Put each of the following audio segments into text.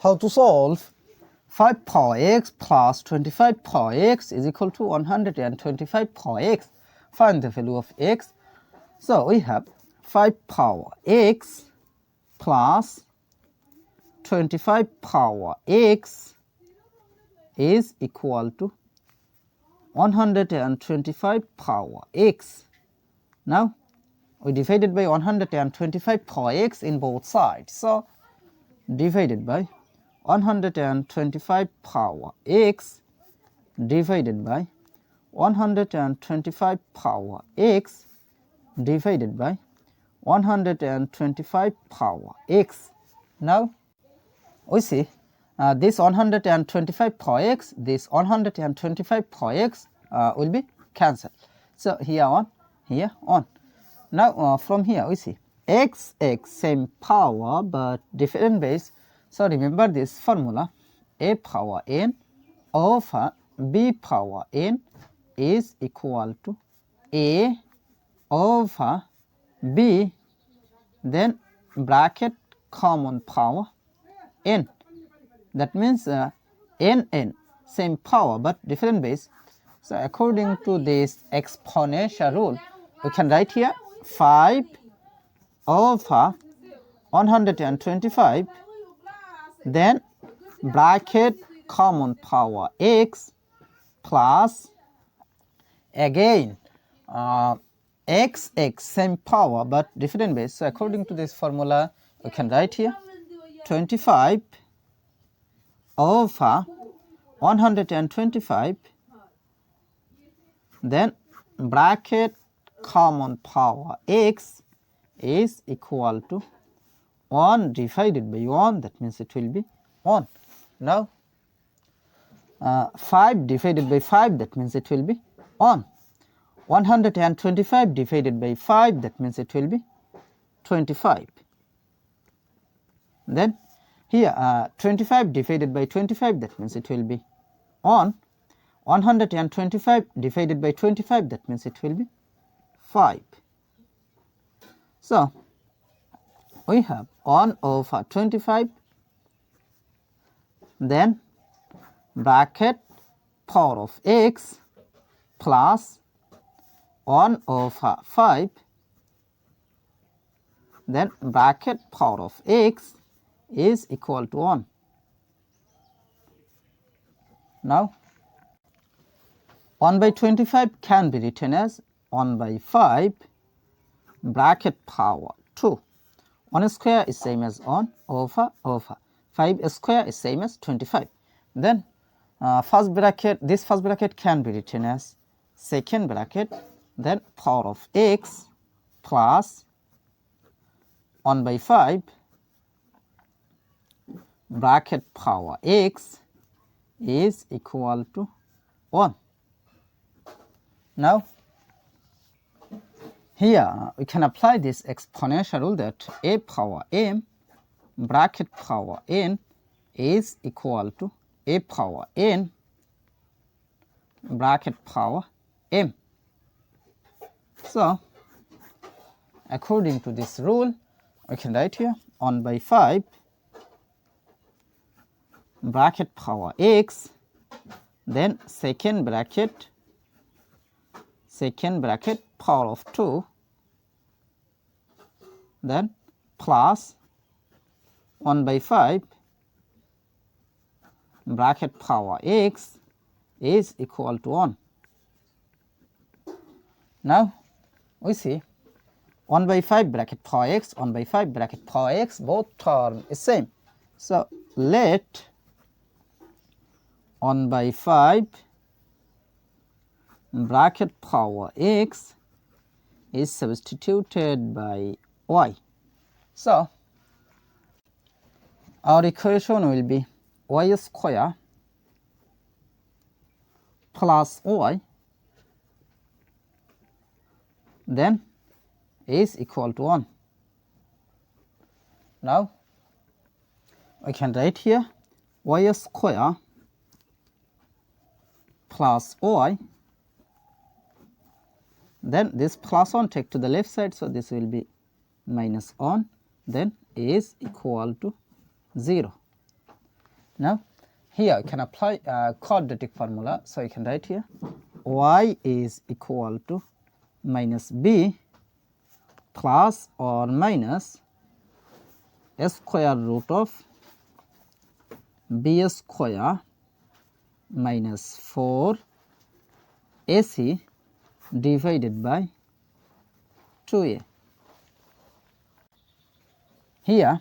How to solve 5 power x plus 25 power x is equal to 125 power x. Find the value of x. So we have 5 power x plus 25 power x is equal to 125 power x. Now we divided by 125 power x in both sides. So divided by 125 power x divided by 125 power x divided by 125 power x. Now we see this 125 power x, this 125 power x will be cancelled. So here on, here on. Now from here we see x same power but different base. So remember this formula, a power n over b power n is equal to a over b, then bracket common power n. That means n same power but different base. So according to this exponential rule, we can write here 5 over 125, then bracket common power x plus again x same power but different base. So according to this formula, we can write here 25 over 125, then bracket common power x is equal to 1 divided by 1, that means it will be 1. Now 5 divided by 5, that means it will be 1. 125 divided by 5, that means it will be 25. Then here 25 divided by 25, that means it will be 1. 125 divided by 25, that means it will be 5. So we have 1 over 25, then bracket power of x plus 1 over 5, then bracket power of x is equal to 1. Now 1 by 25 can be written as 1 by 5 bracket power 2. 1 square is same as 1 over 5 square is same as 25. Then first bracket, this first bracket can be written as second bracket, then power of x plus 1 by 5 bracket power x is equal to 1. Now here we can apply this exponential rule that a power m bracket power n is equal to a power n bracket power m. So according to this rule, we can write here 1 by 5 bracket power x, then second bracket power of 2, then plus 1 by 5 bracket power x is equal to 1. Now we see 1 by 5 bracket power x, 1 by 5 bracket power x, both term is same. So let 1 by 5 bracket power x is substituted by y. So our equation will be y square plus y, then is equal to 1. Now we can write here y square plus y, then this plus 1 take to the left side, so this will be minus 1, then is equal to 0. Now here you can apply quadratic formula. So you can write here y is equal to minus b plus or minus square root of b square minus 4 ac divided by 2a. Here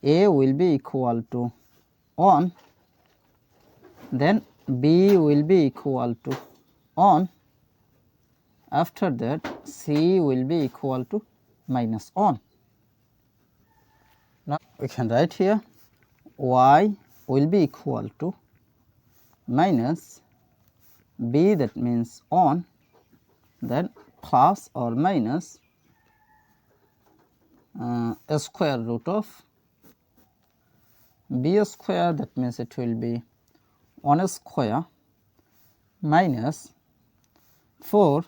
a will be equal to 1, then b will be equal to 1, after that c will be equal to minus 1. Now we can write here y will be equal to minus b, that means 1, then plus or minus a square root of b square, that means it will be 1 square minus 4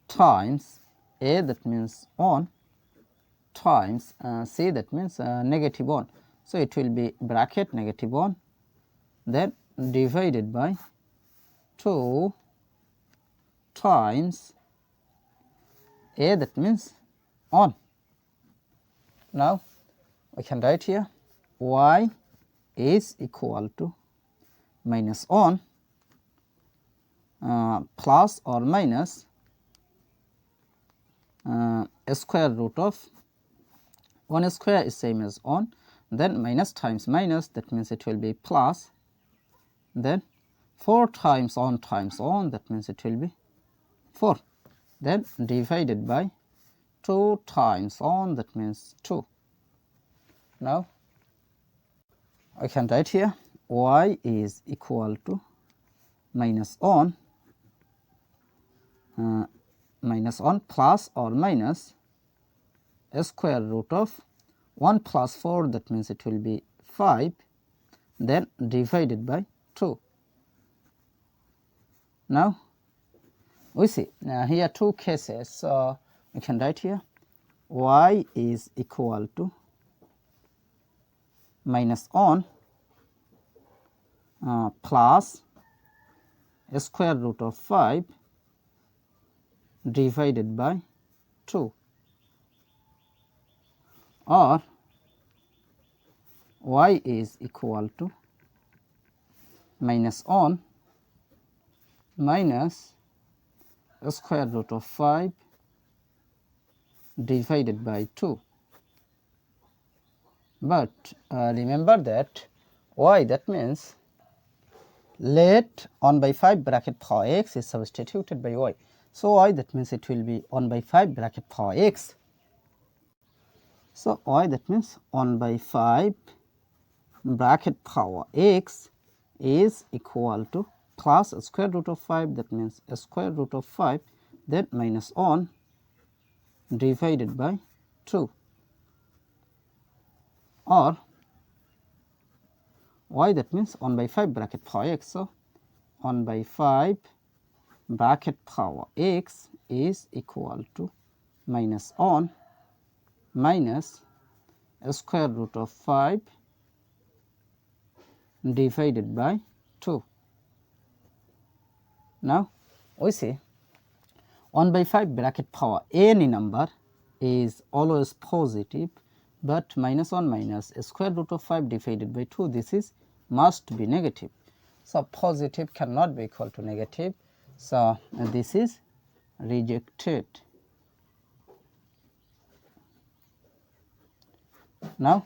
times a, that means 1, times c, that means negative 1. So it will be bracket negative 1, then divided by 2 times a, that means 1. Now we can write here y is equal to minus 1 plus or minus a square root of 1 square is same as 1, then minus times minus, that means it will be plus, then 4 times 1 times 1, that means it will be 4, then divided by 2 times 1, that means 2. Now I can write here y is equal to minus 1 plus or minus a square root of 1 plus 4, that means it will be 5, then divided by 2. Now we see here two cases, so we can write here y is equal to minus 1 plus a square root of 5 divided by 2, or y is equal to minus 1 minus a square root of 5 divided by 2. But remember that y, that means let 1 by 5 bracket power x is substituted by y. So y, that means it will be 1 by 5 bracket power x. So y, that means 1 by 5 bracket power x is equal to plus a square root of 5, that means a square root of 5, then minus 1 divided by 2, or y, that means 1 by 5 bracket power x. So 1 by 5 bracket power x is equal to minus 1 minus a square root of 5 divided by 2. Now we see 1 by 5 bracket power any number is always positive, but minus 1 minus a square root of 5 divided by 2, this is must be negative. So positive cannot be equal to negative, so this is rejected. Now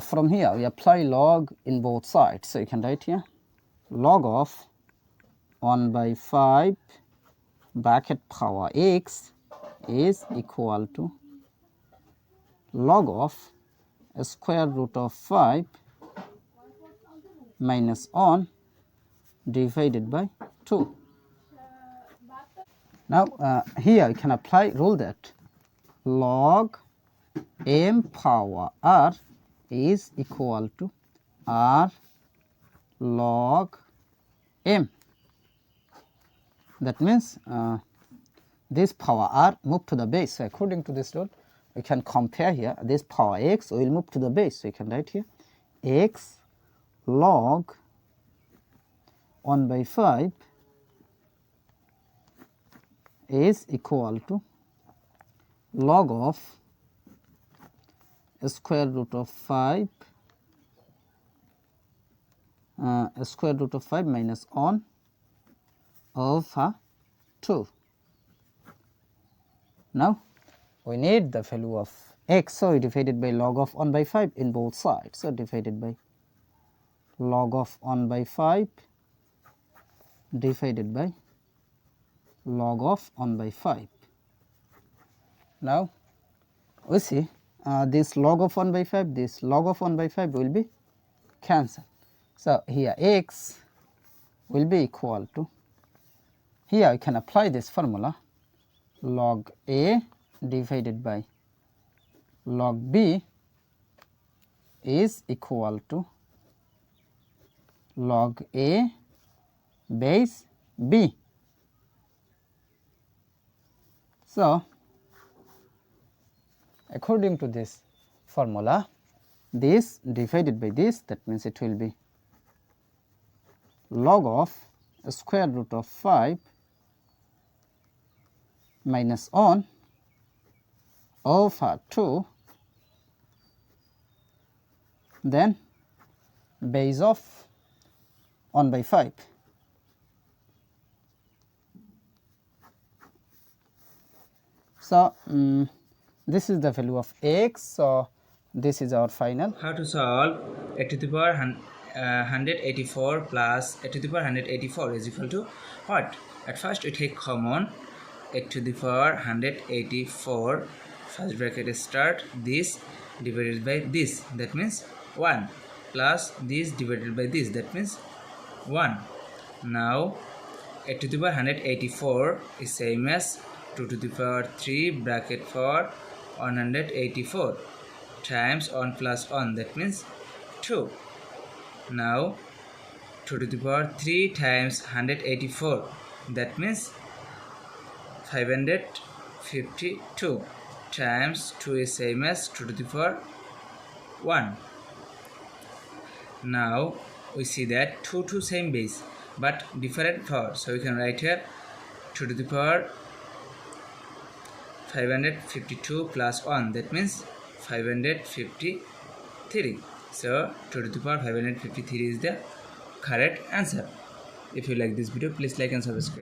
from here we apply log in both sides. So you can write here log of 1 by 5 bracket power x is equal to log of a square root of 5 minus 1 divided by 2. Now here you can apply rule that log m power r is equal to r log m. That means this power r move to the base. So according to this rule, we can compare here this power x will move to the base. So you can write here x log 1 by 5 is equal to log of square root of 5 square root of 5 minus 1 over 2. Now, we need the value of x, so we divided by log of 1 by 5 in both sides. So, divided by log of 1 by 5 divided by log of 1 by 5. Now, we see this log of 1 by 5, this log of 1 by 5 will be cancelled. So, here x will be equal to, here we can apply this formula, log a divided by log b is equal to log a base b. So, according to this formula, this divided by this, that means it will be log of square root of 5 minus 1 over 2, then base of 1 by 5. So, this is the value of x. So, this is our final. How to solve a to the power 184 plus a to the power 184 is equal to what? At first we take common a to the power 184, first bracket start, this divided by this, that means 1, plus this divided by this, that means 1. Now a to the power 184 is same as 2 to the power 3 bracket for 184 times 1 plus 1, that means 2. Now 2 to the power 3 times 184, that means 552 times 2 is same as 2 to the power 1. Now we see that 2 same base but different power, so we can write here 2 to the power 552 plus 1, that means 553. So 2 to the power 553 is the correct answer. If you like this video, please like and subscribe.